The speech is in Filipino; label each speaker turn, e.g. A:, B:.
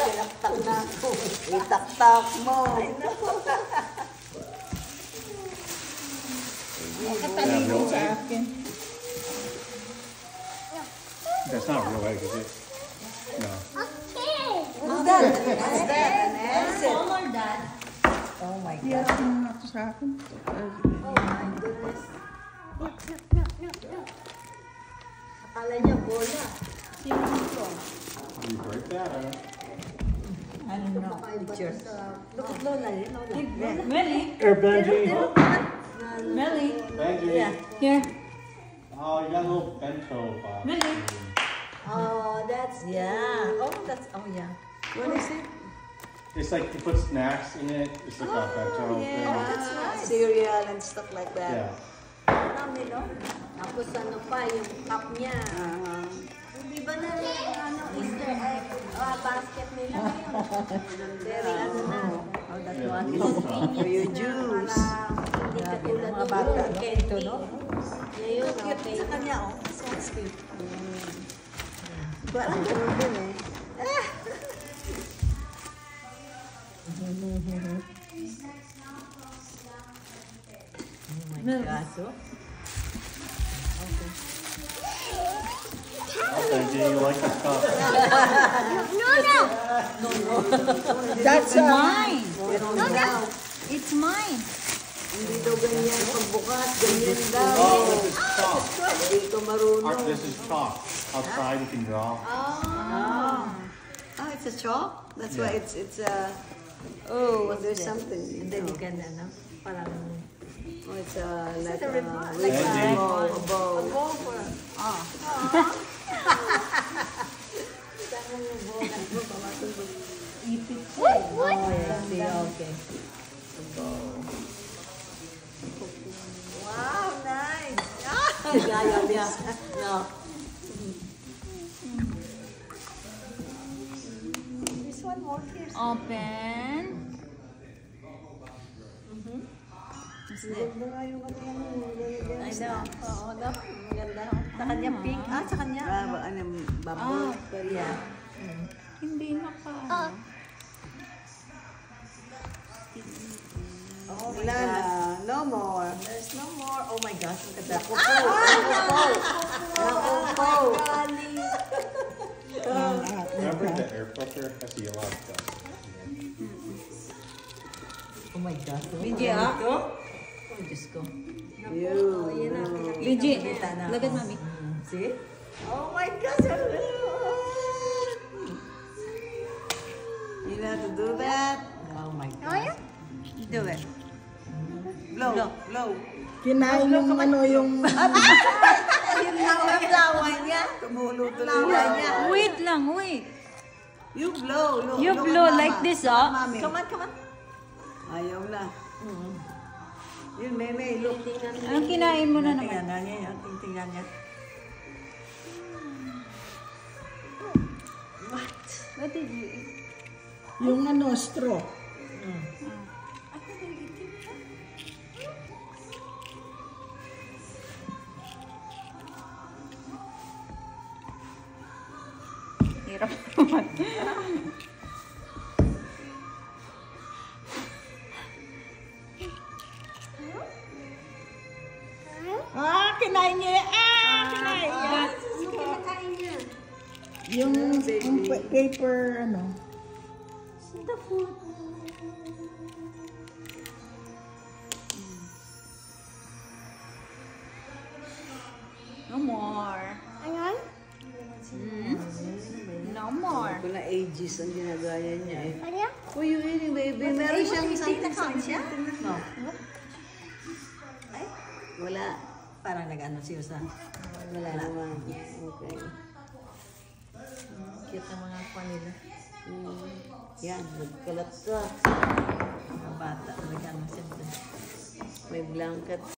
A: Tinaktak na ako. Itaktak mo.
B: Katalino sa akin. That's not real egg, is it? No.
A: What's that? What's that?
C: All or that?
A: Oh my God.
B: Yeah, ito sa akin.
A: Oh my goodness. Akala niya bola. Sino ito?
B: You break that, huh?
A: I don't know. Pictures. Look at Lola. Lola.
C: Melly?
B: Here, Benji.
C: Melly?
B: Benji.
A: Yeah.
C: Here.
B: Oh, you got a little bento box.
C: Melly?
A: Oh, that's yeah. Oh, that's yeah. What is it?
B: It's like you put snacks in it. It's like a bento thing.
A: Oh, that's nice. Cereal and stuff like that.
B: Yeah.
A: Dami, no? Tapos ano pa, yung cup niya. Hindi ba na ano, Easter egg basket nila ngayon? Very ano na.
C: Oh, that's
B: Yeah,
C: one.
B: blue stuff.
A: For your juice. Hindi katulad
C: Mga bata,
A: ng
C: ito, no?
A: Ngayon, okay. Sa kanya, oh. So sweet. Parang ganun din eh. Oh my gosh, oh.
B: Oh, Benji, you like this stuff.
C: That's mine.
A: No.
C: It's mine.
A: Hindi daw ganyan pagbukas, ganyan daw.
B: Oh, this is chalk.
A: Hindi ko marunong.
B: This is chalk. Outside you can draw.
A: Oh, it's a chalk? That's why it's oh, there's something.
C: And then you can, ano, parang...
A: Oh, it's like a
B: Benji.
A: bow.
C: Ipit.
A: Oh, yeah. See, okay. A bow. Wow, nice. Yeah. No. This one more here.
C: Open.
A: Maganda nga yung ano yan.
C: I know. Oo, no? Maganda. Sa kanya pink. Sa kanya.
A: Bamboo. Yeah.
C: Hindi na pa.
A: Oh, wala na. No more. There's no more. Oh my gosh, look at that.
B: Remember the air filter? I see a lot of stuff.
A: Oh my gosh.
C: Biji, ah.
A: Oh, Diyos ko.
C: Biji, look at mommy.
A: See? Oh my gosh. You know how to do that? Oh my gosh. Do it. Blow. Blow.
D: Kinain yung ano yung...
A: Yung laway niya. Tumuluto niya.
C: Wait lang, wait.
A: You blow.
C: You blow like this, oh.
A: Come on. Ayaw na. Yun, Meme, look.
C: Anong kinain mo na naman?
A: Tingnan niya. Tingnan niya.
C: What did you eat?
D: Yung ano, straw.
C: Hirap naman.
D: Kinain niya. Kinain niya. Yung paper, ano.
C: The food. No more.
A: Ayan?
C: No more.
A: Wala ages ang ginagaya niya eh.
C: Ano?
A: Who you eating, baby? Meron siyang something. No. Ay? Wala. Parang nag-ano siya sa... Wala naman. Okay.
C: Cute ng mga kwa nila.
A: Yan, nagkalat ka.
C: Mga bata. Nag-ano siyempre.
A: May blanket.